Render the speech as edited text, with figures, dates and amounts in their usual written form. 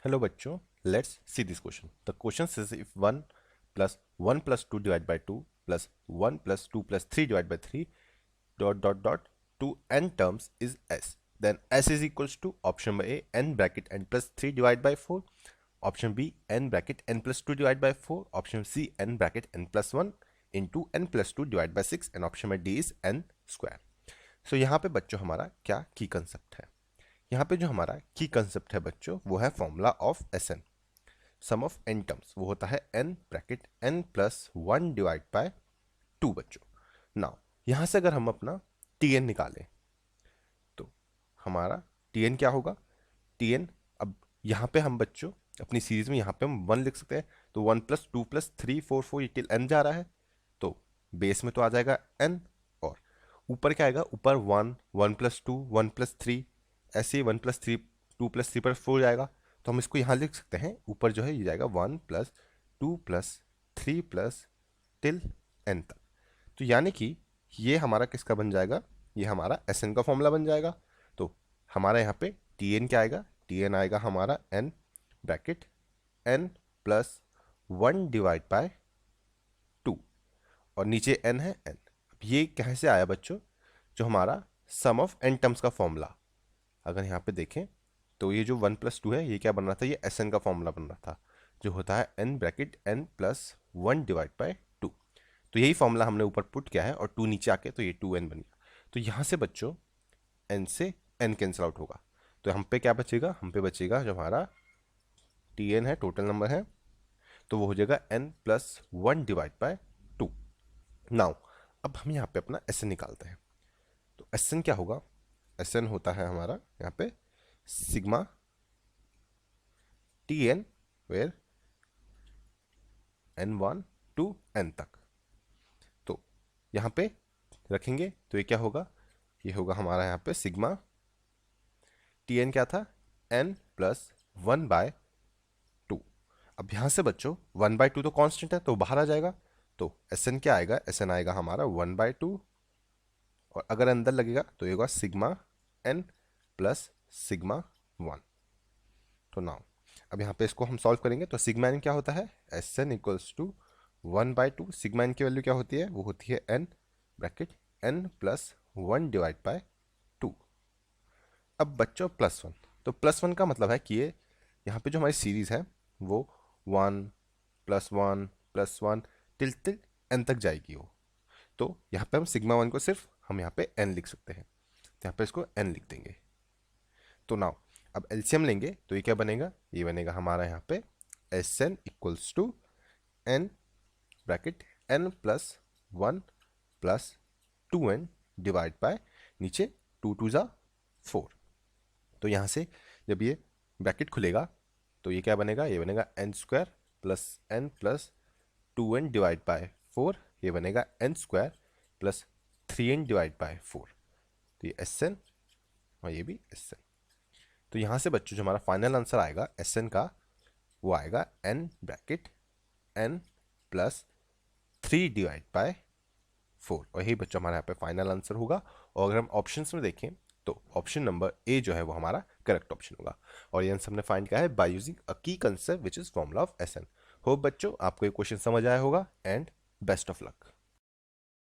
Hello बच्चों, let's see this question. The question says if 1 plus 1 plus 2 divided by 2 plus 1 plus 2 plus 3 divided by 3 dot dot dot to n terms is s. Then s is equals to option A n bracket n plus 3 divided by 4, option B n bracket n plus 2 divided by 4, option C n bracket n plus 1 into n plus 2 divided by 6 and option D is n square. So यहाँ पे बच्चों हमारा क्या की concept है? यहाँ पे जो हमारा की कंसेप्ट है बच्चों वो है formula of S N, sum of N terms, वो होता है N bracket N plus 1 divide by 2 बच्चों. नाउ यहाँ से अगर हम अपना टी एन निकालें तो हमारा टी एन क्या होगा? टी एन, अब यहाँ पे हम बच्चों अपनी सीरीज में यहाँ पे हम 1 लिख सकते हैं, तो 1 प्लस 2 प्लस 3 4 4 ये टिल एन जा रहा है, तो बेस में तो आ जाएगा एन, और ऊपर क्या आएगा? ऊपर 1 1 प्लस 2 1 प्लस 3, ऐसे ही 1 प्लस 3 2 प्लस 3 पर 4 जाएगा, तो हम इसको यहाँ लिख सकते हैं. ऊपर जो है ये जाएगा 1 plus 2 plus 3 plus till N तक. तो यानी कि ये हमारा किसका बन जाएगा? ये हमारा एस एन का फॉर्मूला बन जाएगा. तो हमारा यहाँ पे टी एन क्या आएगा? टी एन आएगा हमारा N bracket N plus 1 divide by 2, और नीचे एन है एन. अब ये कैसे आया बच्चों? जो हमारा सम ऑफ एन टर्म्स का फॉर्मूला, अगर यहाँ पे देखें तो ये जो 1 प्लस 2 है ये क्या बन रहा था? ये एस एन का फॉर्मूला बन रहा था, जो होता है N bracket N plus 1 divide by 2. तो यही फॉर्मूला हमने ऊपर पुट किया है और 2 नीचे आके तो ये 2n बन गया. तो यहाँ से बच्चों n से n कैंसिल आउट होगा, तो हम पे क्या बचेगा? हम पे बचेगा जो हमारा टी एन है, टोटल नंबर है, तो वो हो जाएगा n plus 1 divide by 2. Now अब हम यहाँ पे अपना एस एन निकालते हैं. तो एस एन क्या होगा? एस एन होता है हमारा यहाँ पे sigma T N where n1 to n तक. तो यहाँ पे रखेंगे तो ये क्या होगा? ये होगा हमारा यहाँ पे सिग्मा टी एन क्या था? n plus 1 by 2. अब यहाँ से बच्चों 1 बाय 2 तो कांस्टेंट है तो बाहर आ जाएगा, तो एस एन क्या आएगा? एस एन आएगा हमारा 1 बाय 2, और अगर अंदर लगेगा तो ये होगा सिग्मा n प्लस सिग्मा 1. तो नाउ अब यहाँ पे इसको हम सॉल्व करेंगे तो सिग्मा एन क्या होता है? S N equals to 1 by 2. Sigma N की वैल्यू क्या होती है? वो होती है N bracket N plus 1 divide by 2. अब बच्चों प्लस 1, तो प्लस 1 का मतलब है कि ये यहाँ पे जो हमारी सीरीज है वो 1 plus 1 plus 1 till till N तक जाएगी वो. तो यहाँ पे हम सिग्मा 1 को सिर्फ हम यहाँ पे एन लिख सकते हैं, तो यहाँ पे इसको एन लिख देंगे. तो नाउ अब एलसीएम लेंगे तो ये क्या बनेगा? ये बनेगा हमारा यहाँ पे S N equals to N bracket N plus 1 plus 2n divide by नीचे 2 2 जा 4. तो यहाँ से जब ये ब्रैकेट खुलेगा तो ये क्या बनेगा? ये बनेगा N square plus N plus 2n divide by 4. ये बनेगा N square plus 3n divide by 4. तो ये एस एन और ये भी एस एन. तो यहाँ से बच्चों जो हमारा फाइनल आंसर आएगा एस एन का, वो आएगा N bracket N plus 3 divide by 4, और यही बच्चों हमारा यहाँ पे फाइनल आंसर होगा. और अगर हम ऑप्शंस में देखें तो ऑप्शन नंबर ए जो है वो हमारा करेक्ट ऑप्शन होगा, और ये आंसर हमने फाइंड किया है bye using a key concept which is formula of S N. Hope बच्चों आपको ये क्वेश्चन समझ आया होगा, एंड बेस्ट ऑफ लक.